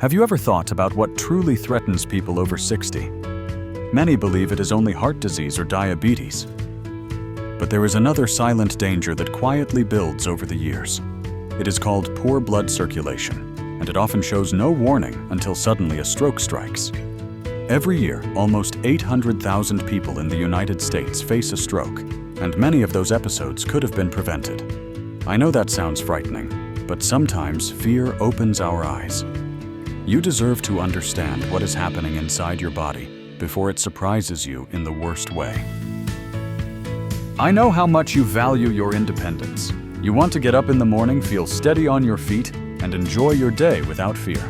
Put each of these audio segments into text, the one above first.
Have you ever thought about what truly threatens people over 60? Many believe it is only heart disease or diabetes. But there is another silent danger that quietly builds over the years. It is called poor blood circulation, and it often shows no warning until suddenly a stroke strikes. Every year, almost 800,000 people in the United States face a stroke, and many of those episodes could have been prevented. I know that sounds frightening, but sometimes fear opens our eyes. You deserve to understand what is happening inside your body before it surprises you in the worst way. I know how much you value your independence. You want to get up in the morning, feel steady on your feet, and enjoy your day without fear.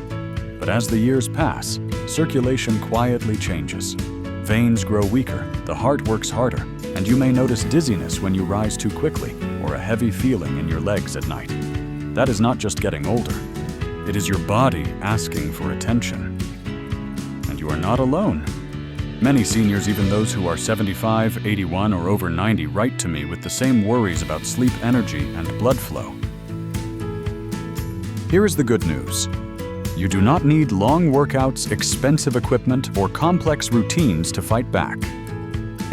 But as the years pass, circulation quietly changes. Veins grow weaker, the heart works harder, and you may notice dizziness when you rise too quickly or a heavy feeling in your legs at night. That is not just getting older. It is your body asking for attention. And you are not alone. Many seniors, even those who are 75, 81, or over 90, write to me with the same worries about sleep energy and blood flow. Here is the good news. You do not need long workouts, expensive equipment, or complex routines to fight back.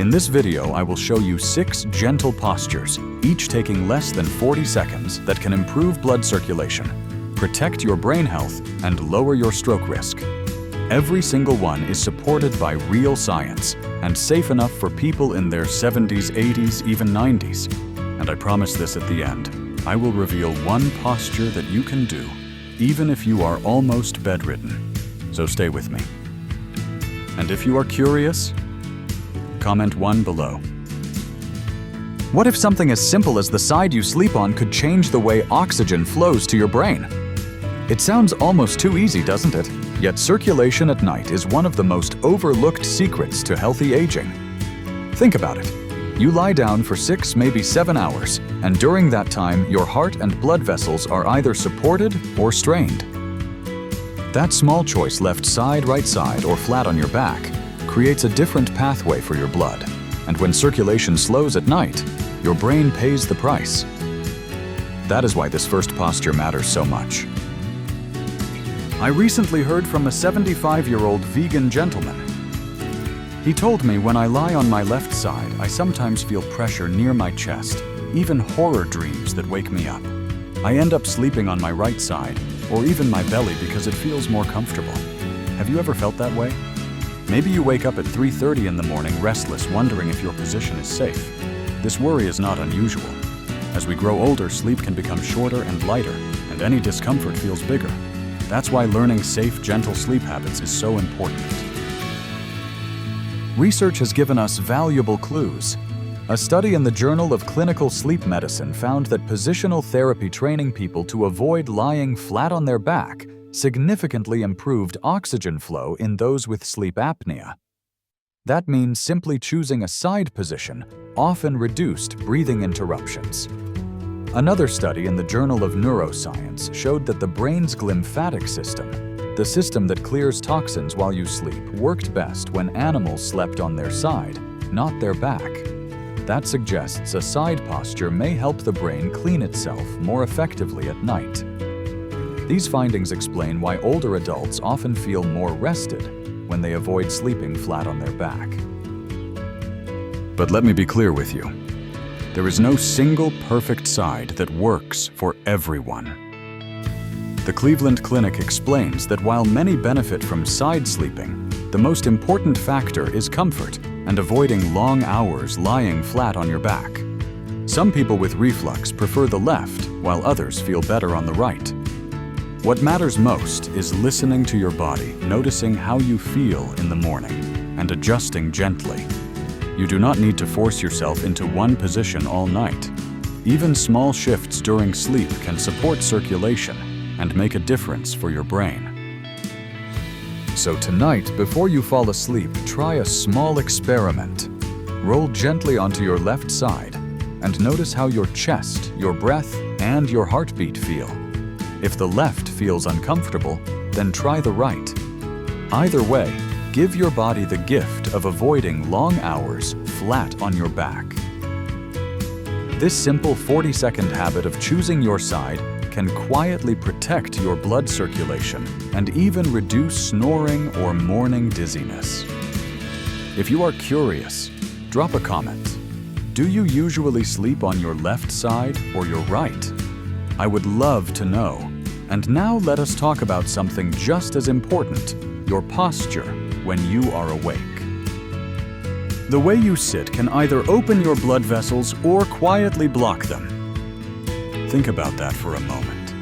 In this video, I will show you 6 gentle postures, each taking less than 40 seconds, that can improve blood circulation, protect your brain health, and lower your stroke risk. Every single one is supported by real science and safe enough for people in their 70s, 80s, even 90s. And I promise this at the end. I will reveal one posture that you can do, even if you are almost bedridden. So stay with me. And if you are curious, comment 1 below. What if something as simple as the side you sleep on could change the way oxygen flows to your brain? It sounds almost too easy, doesn't it? Yet circulation at night is one of the most overlooked secrets to healthy aging. Think about it. You lie down for 6, maybe 7 hours, and during that time, your heart and blood vessels are either supported or strained. That small choice, left side, right side, or flat on your back, creates a different pathway for your blood. And when circulation slows at night, your brain pays the price. That is why this first posture matters so much. I recently heard from a 75-year-old vegan gentleman. He told me when I lie on my left side, I sometimes feel pressure near my chest, even horror dreams that wake me up. I end up sleeping on my right side, or even my belly because it feels more comfortable. Have you ever felt that way? Maybe you wake up at 3:30 in the morning restless, wondering if your position is safe. This worry is not unusual. As we grow older, sleep can become shorter and lighter, and any discomfort feels bigger. That's why learning safe, gentle sleep habits is so important. Research has given us valuable clues. A study in the Journal of Clinical Sleep Medicine found that positional therapy training people to avoid lying flat on their back significantly improved oxygen flow in those with sleep apnea. That means simply choosing a side position often reduced breathing interruptions. Another study in the Journal of Neuroscience showed that the brain's glymphatic system, the system that clears toxins while you sleep, worked best when animals slept on their side, not their back. That suggests a side posture may help the brain clean itself more effectively at night. These findings explain why older adults often feel more rested when they avoid sleeping flat on their back. But let me be clear with you. There is no single perfect side that works for everyone. The Cleveland Clinic explains that while many benefit from side sleeping, the most important factor is comfort and avoiding long hours lying flat on your back. Some people with reflux prefer the left, while others feel better on the right. What matters most is listening to your body, noticing how you feel in the morning, and adjusting gently. You do not need to force yourself into one position all night. Even small shifts during sleep can support circulation and make a difference for your brain. So tonight, before you fall asleep, try a small experiment. Roll gently onto your left side and notice how your chest, your breath, and your heartbeat feel. If the left feels uncomfortable, then try the right. Either way, give your body the gift of avoiding long hours flat on your back. This simple 40-second habit of choosing your side can quietly protect your blood circulation and even reduce snoring or morning dizziness. If you are curious, drop a comment. Do you usually sleep on your left side or your right? I would love to know. And now let us talk about something just as important, your posture when you are awake. The way you sit can either open your blood vessels or quietly block them. Think about that for a moment.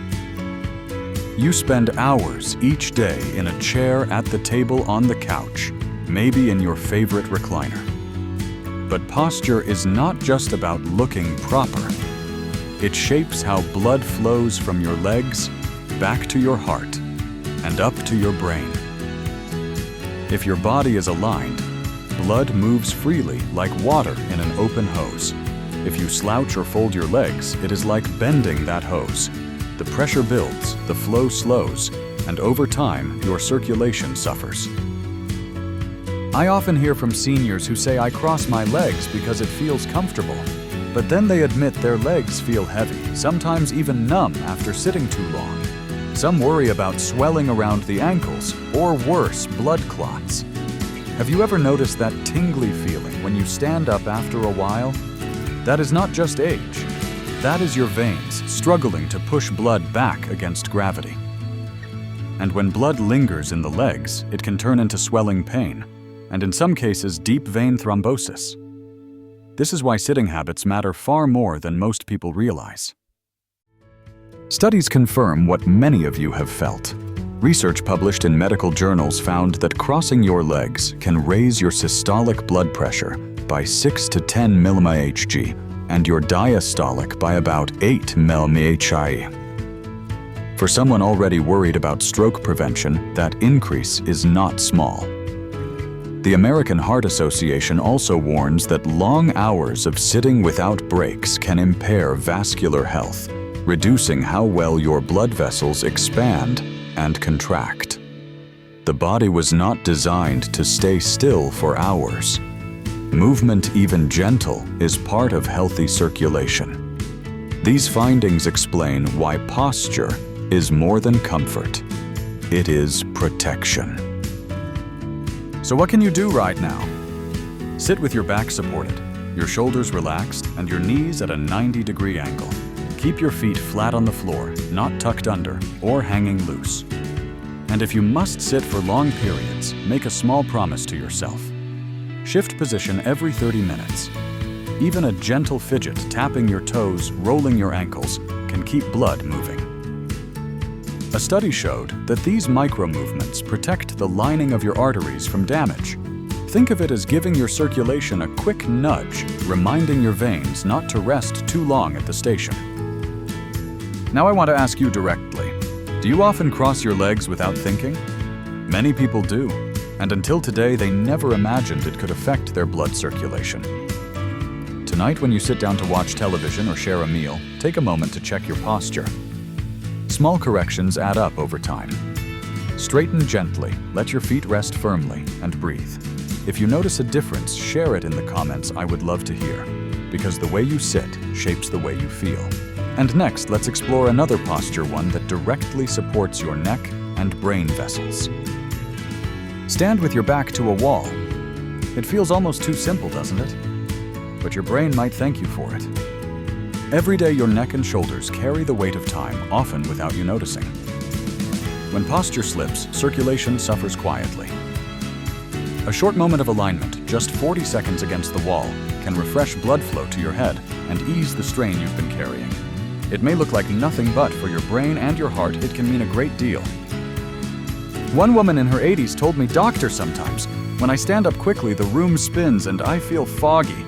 You spend hours each day in a chair, at the table, on the couch, maybe in your favorite recliner. But posture is not just about looking proper. It shapes how blood flows from your legs back to your heart and up to your brain. If your body is aligned, blood moves freely like water in an open hose. If you slouch or fold your legs, it is like bending that hose. The pressure builds, the flow slows, and over time, your circulation suffers. I often hear from seniors who say, "I cross my legs because it feels comfortable." But then they admit their legs feel heavy, sometimes even numb after sitting too long. Some worry about swelling around the ankles, or worse, blood clots. Have you ever noticed that tingly feeling when you stand up after a while? That is not just age. That is your veins struggling to push blood back against gravity. And when blood lingers in the legs, it can turn into swelling pain, and in some cases, deep vein thrombosis. This is why sitting habits matter far more than most people realize. Studies confirm what many of you have felt. Research published in medical journals found that crossing your legs can raise your systolic blood pressure by 6 to 10 mmHg and your diastolic by about 8 mmHg. For someone already worried about stroke prevention, that increase is not small. The American Heart Association also warns that long hours of sitting without breaks can impair vascular health, reducing how well your blood vessels expand and contract. The body was not designed to stay still for hours. Movement, even gentle, is part of healthy circulation. These findings explain why posture is more than comfort. It is protection. So what can you do right now? Sit with your back supported, your shoulders relaxed, and your knees at a 90-degree angle. Keep your feet flat on the floor, not tucked under or hanging loose. And if you must sit for long periods, make a small promise to yourself. Shift position every 30 minutes. Even a gentle fidget, tapping your toes, rolling your ankles, can keep blood moving. A study showed that these micro-movements protect the lining of your arteries from damage. Think of it as giving your circulation a quick nudge, reminding your veins not to rest too long at the station. Now I want to ask you directly, do you often cross your legs without thinking? Many people do, and until today they never imagined it could affect their blood circulation. Tonight when you sit down to watch television or share a meal, take a moment to check your posture. Small corrections add up over time. Straighten gently, let your feet rest firmly, and breathe. If you notice a difference, share it in the comments. I would love to hear, because the way you sit shapes the way you feel. And next, let's explore another posture, one that directly supports your neck and brain vessels. Stand with your back to a wall. It feels almost too simple, doesn't it? But your brain might thank you for it. Every day, your neck and shoulders carry the weight of time, often without you noticing. When posture slips, circulation suffers quietly. A short moment of alignment, just 40 seconds against the wall, can refresh blood flow to your head and ease the strain you've been carrying. It may look like nothing, but for your brain and your heart, it can mean a great deal. One woman in her 80s told me, "Doctor, sometimes, when I stand up quickly, the room spins and I feel foggy."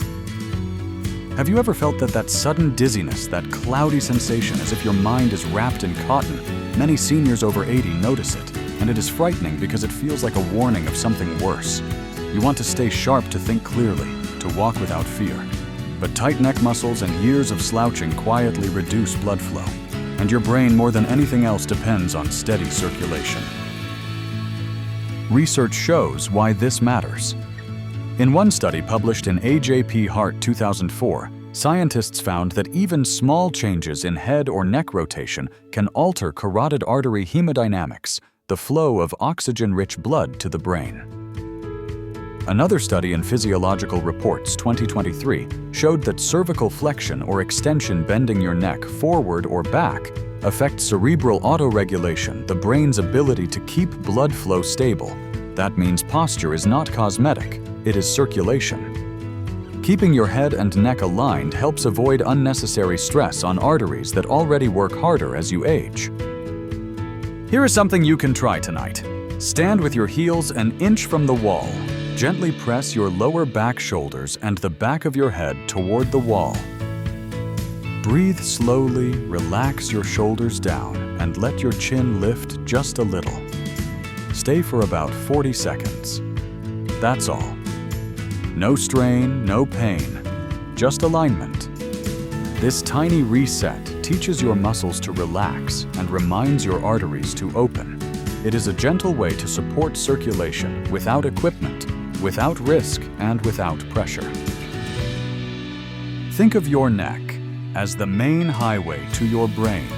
Have you ever felt that sudden dizziness, that cloudy sensation as if your mind is wrapped in cotton? Many seniors over 80 notice it, and it is frightening because it feels like a warning of something worse. You want to stay sharp, to think clearly, to walk without fear. But tight neck muscles and years of slouching quietly reduce blood flow, and your brain, more than anything else, depends on steady circulation. Research shows why this matters. In one study published in AJP Heart 2004, Scientists found that even small changes in head or neck rotation can alter carotid artery hemodynamics, the flow of oxygen-rich blood to the brain. Another study in Physiological Reports 2023 showed that cervical flexion or extension bending your neck forward or back affects cerebral autoregulation, the brain's ability to keep blood flow stable. That means posture is not cosmetic, it is circulation. Keeping your head and neck aligned helps avoid unnecessary stress on arteries that already work harder as you age. Here is something you can try tonight. Stand with your heels an inch from the wall. Gently press your lower back shoulders and the back of your head toward the wall. Breathe slowly, relax your shoulders down, and let your chin lift just a little. Stay for about 40 seconds. That's all. No strain, no pain, just alignment. This tiny reset teaches your muscles to relax and reminds your arteries to open. It is a gentle way to support circulation without equipment, without risk, and without pressure. Think of your neck as the main highway to your brain.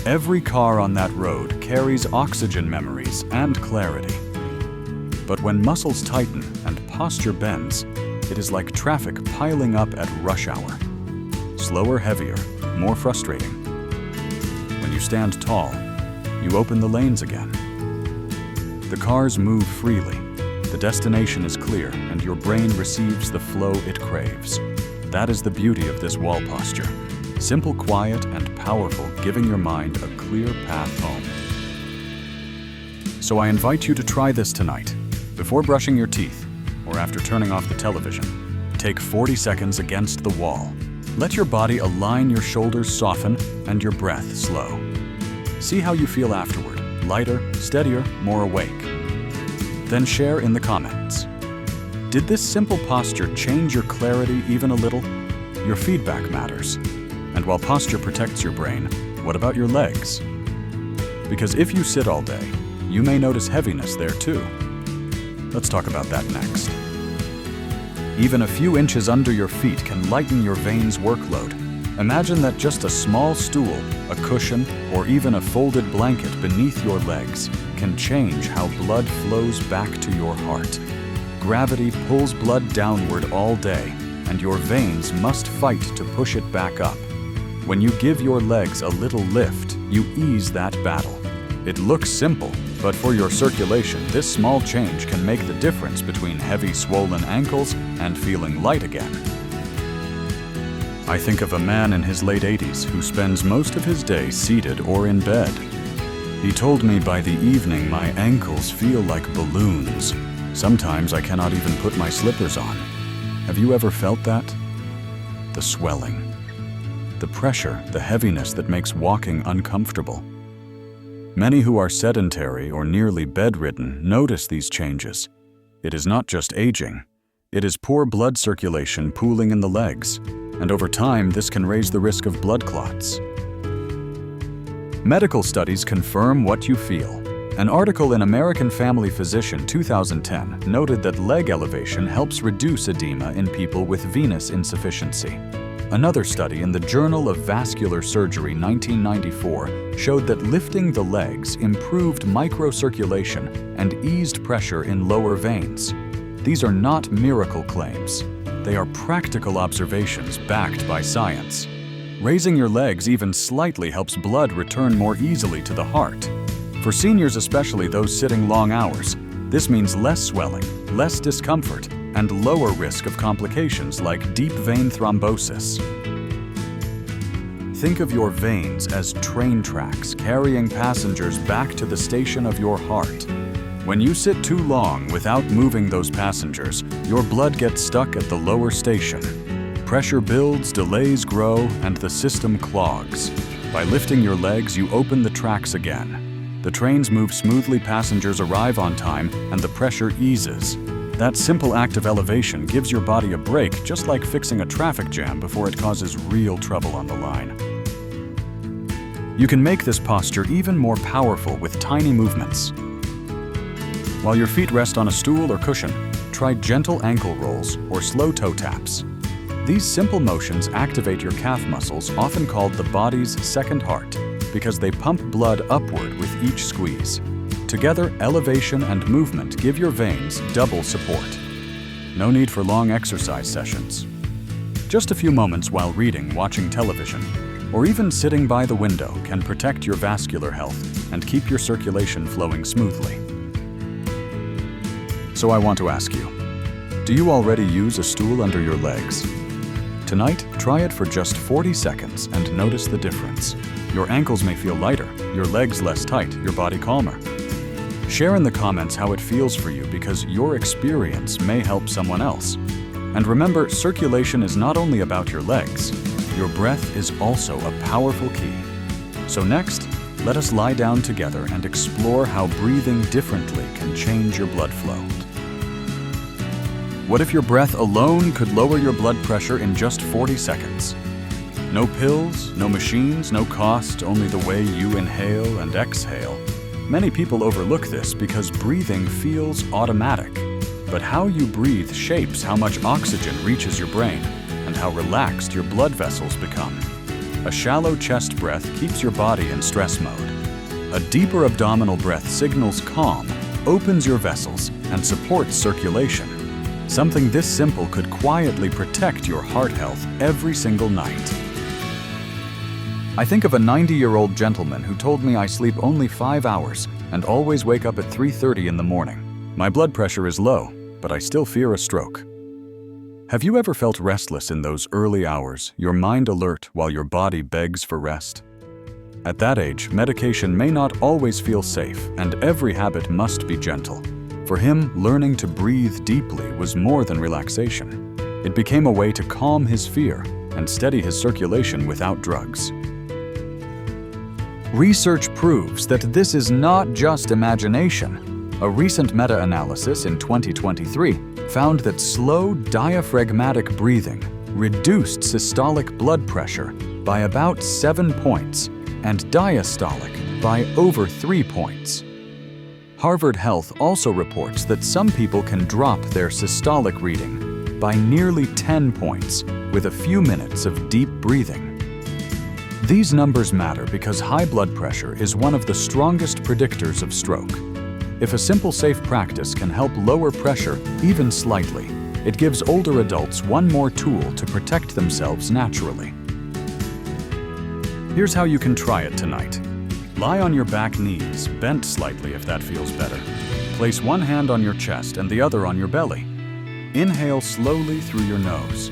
Every car on that road carries oxygen memories and clarity. But when muscles tighten and posture bends, it is like traffic piling up at rush hour. Slower, heavier, more frustrating. When you stand tall, you open the lanes again. The cars move freely. The destination is clear, and your brain receives the flow it craves. That is the beauty of this wall posture. Simple, quiet, and powerful, giving your mind a clear path home. So I invite you to try this tonight. Before brushing your teeth, or after turning off the television, take 40 seconds against the wall. Let your body align, your shoulders soften, and your breath slow. See how you feel afterward, lighter, steadier, more awake. Then share in the comments. Did this simple posture change your clarity even a little? Your feedback matters. And while posture protects your brain, what about your legs? Because if you sit all day, you may notice heaviness there too. Let's talk about that next. Even a few inches under your feet can lighten your veins' workload. Imagine that just a small stool, a cushion, or even a folded blanket beneath your legs can change how blood flows back to your heart. Gravity pulls blood downward all day, and your veins must fight to push it back up. When you give your legs a little lift, you ease that battle. It looks simple, but for your circulation, this small change can make the difference between heavy, swollen ankles and feeling light again. I think of a man in his late 80s who spends most of his day seated or in bed. He told me by the evening my ankles feel like balloons. Sometimes I cannot even put my slippers on. Have you ever felt that? The swelling, the pressure, the heaviness that makes walking uncomfortable. Many who are sedentary or nearly bedridden notice these changes. It is not just aging. It is poor blood circulation pooling in the legs, and over time this can raise the risk of blood clots. Medical studies confirm what you feel. An article in American Family Physician 2010 noted that leg elevation helps reduce edema in people with venous insufficiency. Another study in the Journal of Vascular Surgery 1994 showed that lifting the legs improved microcirculation and eased pressure in lower veins. These are not miracle claims. They are practical observations backed by science. Raising your legs even slightly helps blood return more easily to the heart. For seniors, especially those sitting long hours, this means less swelling, less discomfort, and lower risk of complications like deep vein thrombosis. Think of your veins as train tracks carrying passengers back to the station of your heart. When you sit too long without moving those passengers, your blood gets stuck at the lower station. Pressure builds, delays grow, and the system clogs. By lifting your legs, you open the tracks again. The trains move smoothly, passengers arrive on time, and the pressure eases. That simple act of elevation gives your body a break, just like fixing a traffic jam before it causes real trouble on the line. You can make this posture even more powerful with tiny movements. While your feet rest on a stool or cushion, try gentle ankle rolls or slow toe taps. These simple motions activate your calf muscles, often called the body's second heart, because they pump blood upward with each squeeze. Together, elevation and movement give your veins double support. No need for long exercise sessions. Just a few moments while reading, watching television, or even sitting by the window can protect your vascular health and keep your circulation flowing smoothly. So I want to ask you, do you already use a stool under your legs? Tonight, try it for just 40 seconds and notice the difference. Your ankles may feel lighter, your legs less tight, your body calmer. Share in the comments how it feels for you, because your experience may help someone else. And remember, circulation is not only about your legs. Your breath is also a powerful key. So next, let us lie down together and explore how breathing differently can change your blood flow. What if your breath alone could lower your blood pressure in just 40 seconds? No pills, no machines, no cost, only the way you inhale and exhale. Many people overlook this because breathing feels automatic. But how you breathe shapes how much oxygen reaches your brain and how relaxed your blood vessels become. A shallow chest breath keeps your body in stress mode. A deeper abdominal breath signals calm, opens your vessels, and supports circulation. Something this simple could quietly protect your heart health every single night. I think of a 90-year-old gentleman who told me I sleep only 5 hours and always wake up at 3:30 in the morning. My blood pressure is low, but I still fear a stroke. Have you ever felt restless in those early hours, your mind alert while your body begs for rest? At that age, medication may not always feel safe, and every habit must be gentle. For him, learning to breathe deeply was more than relaxation. It became a way to calm his fear and steady his circulation without drugs. Research proves that this is not just imagination. A recent meta-analysis in 2023 found that slow diaphragmatic breathing reduced systolic blood pressure by about 7 points and diastolic by over 3 points. Harvard Health also reports that some people can drop their systolic reading by nearly 10 points with a few minutes of deep breathing. These numbers matter because high blood pressure is one of the strongest predictors of stroke. If a simple, safe practice can help lower pressure even slightly, it gives older adults one more tool to protect themselves naturally. Here's how you can try it tonight. Lie on your back knees, bent slightly if that feels better. Place one hand on your chest and the other on your belly. Inhale slowly through your nose.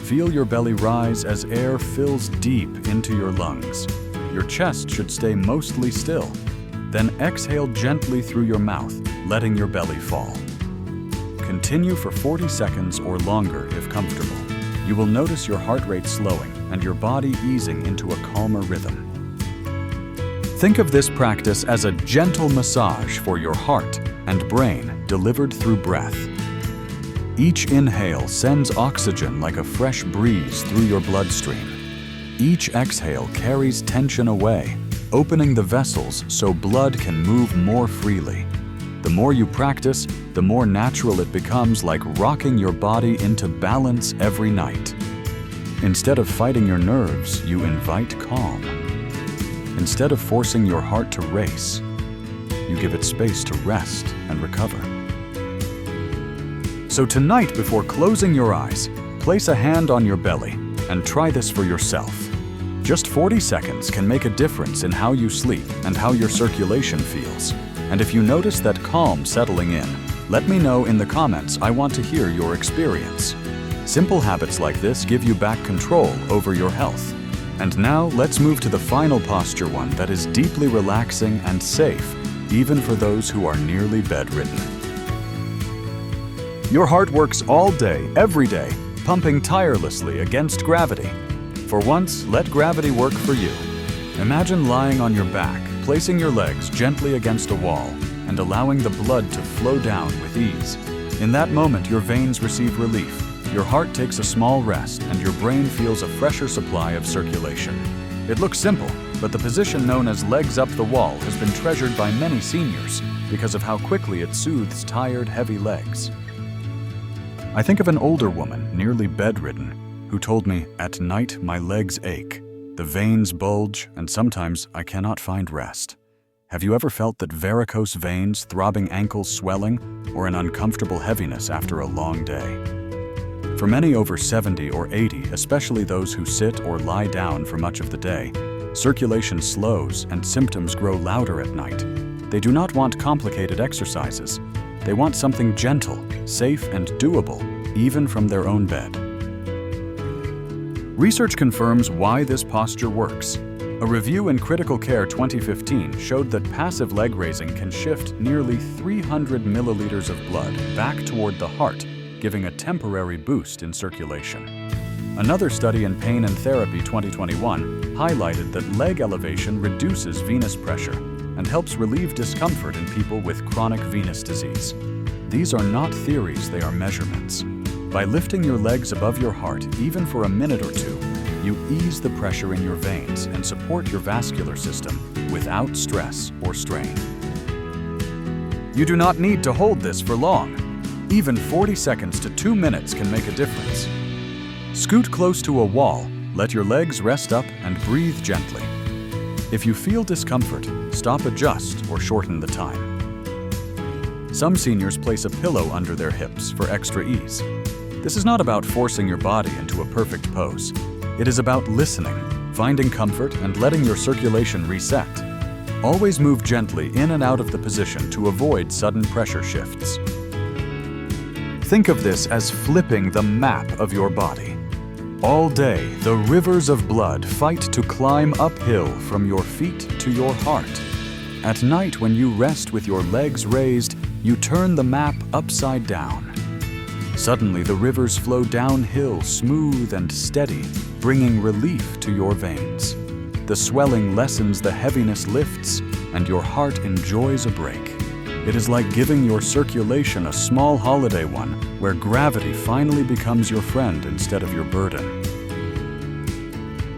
Feel your belly rise as air fills deep into your lungs. Your chest should stay mostly still. Then exhale gently through your mouth, letting your belly fall. Continue for 40 seconds or longer if comfortable. You will notice your heart rate slowing and your body easing into a calmer rhythm. Think of this practice as a gentle massage for your heart and brain delivered through breath. Each inhale sends oxygen like a fresh breeze through your bloodstream. Each exhale carries tension away, opening the vessels so blood can move more freely. The more you practice, the more natural it becomes, like rocking your body into balance every night. Instead of fighting your nerves, you invite calm. Instead of forcing your heart to race, you give it space to rest and recover. So tonight, before closing your eyes, place a hand on your belly and try this for yourself. Just 40 seconds can make a difference in how you sleep and how your circulation feels. And if you notice that calm settling in, let me know in the comments. I want to hear your experience. Simple habits like this give you back control over your health. And now let's move to the final posture, one that is deeply relaxing and safe, even for those who are nearly bedridden. Your heart works all day, every day, pumping tirelessly against gravity. For once, let gravity work for you. Imagine lying on your back, placing your legs gently against a wall, and allowing the blood to flow down with ease. In that moment, your veins receive relief. Your heart takes a small rest, and your brain feels a fresher supply of circulation. It looks simple, but the position known as legs up the wall has been treasured by many seniors because of how quickly it soothes tired, heavy legs. I think of an older woman, nearly bedridden, who told me, "At night my legs ache, the veins bulge, and sometimes I cannot find rest." Have you ever felt that varicose veins, throbbing ankles swelling, or an uncomfortable heaviness after a long day? For many over 70 or 80, especially those who sit or lie down for much of the day, circulation slows and symptoms grow louder at night. They do not want complicated exercises. They want something gentle, safe, and doable, even from their own bed. Research confirms why this posture works. A review in Critical Care 2015 showed that passive leg raising can shift nearly 300 milliliters of blood back toward the heart, giving a temporary boost in circulation. Another study in Pain and Therapy 2021 highlighted that leg elevation reduces venous pressure and helps relieve discomfort in people with chronic venous disease. These are not theories, they are measurements. By lifting your legs above your heart, even for a minute or two, you ease the pressure in your veins and support your vascular system without stress or strain. You do not need to hold this for long. Even 40 seconds to 2 minutes can make a difference. Scoot close to a wall, let your legs rest up, and breathe gently. If you feel discomfort, stop, adjust, or shorten the time. Some seniors place a pillow under their hips for extra ease. This is not about forcing your body into a perfect pose. It is about listening, finding comfort, and letting your circulation reset. Always move gently in and out of the position to avoid sudden pressure shifts. Think of this as flipping the map of your body. All day, the rivers of blood fight to climb uphill from your feet to your heart. At night, when you rest with your legs raised, you turn the map upside down. Suddenly, the rivers flow downhill, smooth and steady, bringing relief to your veins. The swelling lessens, the heaviness lifts, and your heart enjoys a break. It is like giving your circulation a small holiday one, where gravity finally becomes your friend instead of your burden.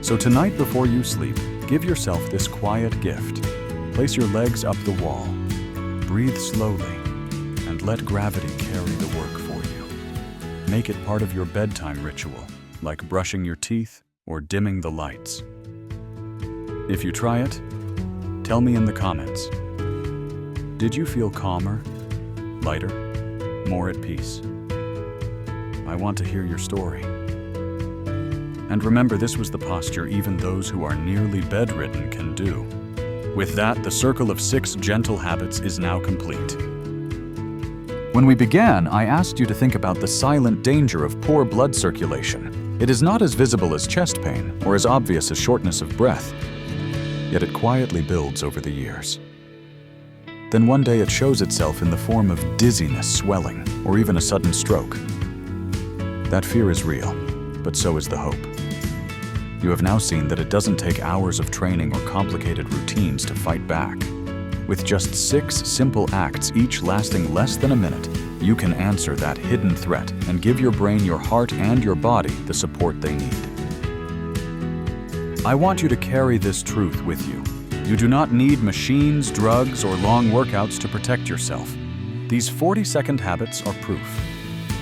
So tonight before you sleep, give yourself this quiet gift. Place your legs up the wall. Breathe slowly, and let gravity carry the work for you. Make it part of your bedtime ritual, like brushing your teeth or dimming the lights. If you try it, tell me in the comments. Did you feel calmer, lighter, more at peace? I want to hear your story. And remember, this was the posture even those who are nearly bedridden can do. With that, the circle of 6 gentle habits is now complete. When we began, I asked you to think about the silent danger of poor blood circulation. It is not as visible as chest pain or as obvious as shortness of breath, yet it quietly builds over the years. Then one day it shows itself in the form of dizziness, swelling, or even a sudden stroke. That fear is real, but so is the hope. You have now seen that it doesn't take hours of training or complicated routines to fight back. With just 6 simple acts, each lasting less than a minute, you can answer that hidden threat and give your brain, your heart, and your body the support they need. I want you to carry this truth with you. You do not need machines, drugs, or long workouts to protect yourself. These 40-second habits are proof.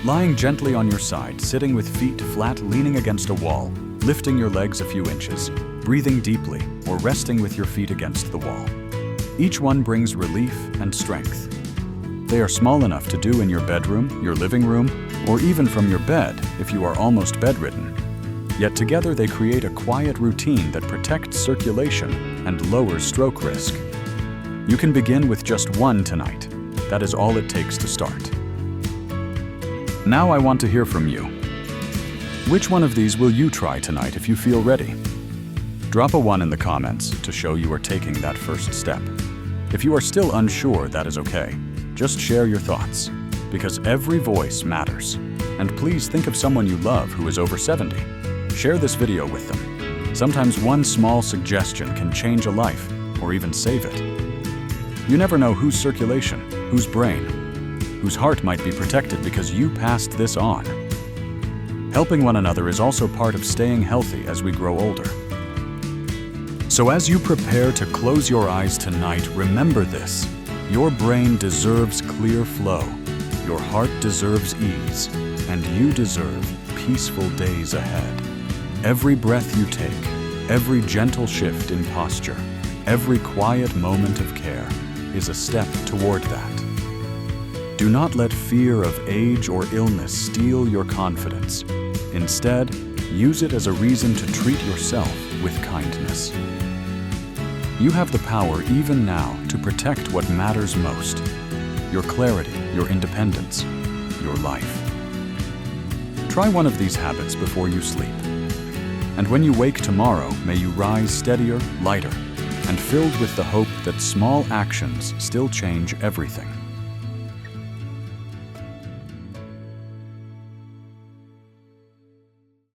Lying gently on your side, sitting with feet flat, leaning against a wall, lifting your legs a few inches, breathing deeply, or resting with your feet against the wall. Each one brings relief and strength. They are small enough to do in your bedroom, your living room, or even from your bed if you are almost bedridden. Yet together they create a quiet routine that protects circulation and lowers stroke risk. You can begin with just 1 tonight. That is all it takes to start. Now I want to hear from you. Which one of these will you try tonight if you feel ready? Drop a 1 in the comments to show you are taking that first step. If you are still unsure, that is okay. Just share your thoughts, because every voice matters. And please think of someone you love who is over 70. Share this video with them. Sometimes one small suggestion can change a life, or even save it. You never know whose circulation, whose brain, whose heart might be protected because you passed this on. Helping one another is also part of staying healthy as we grow older. So as you prepare to close your eyes tonight, remember this. Your brain deserves clear flow, your heart deserves ease, and you deserve peaceful days ahead. Every breath you take, every gentle shift in posture, every quiet moment of care is a step toward that. Do not let fear of age or illness steal your confidence. Instead, use it as a reason to treat yourself with kindness. You have the power even now to protect what matters most: your clarity, your independence, your life. Try one of these habits before you sleep. And when you wake tomorrow, may you rise steadier, lighter, and filled with the hope that small actions still change everything.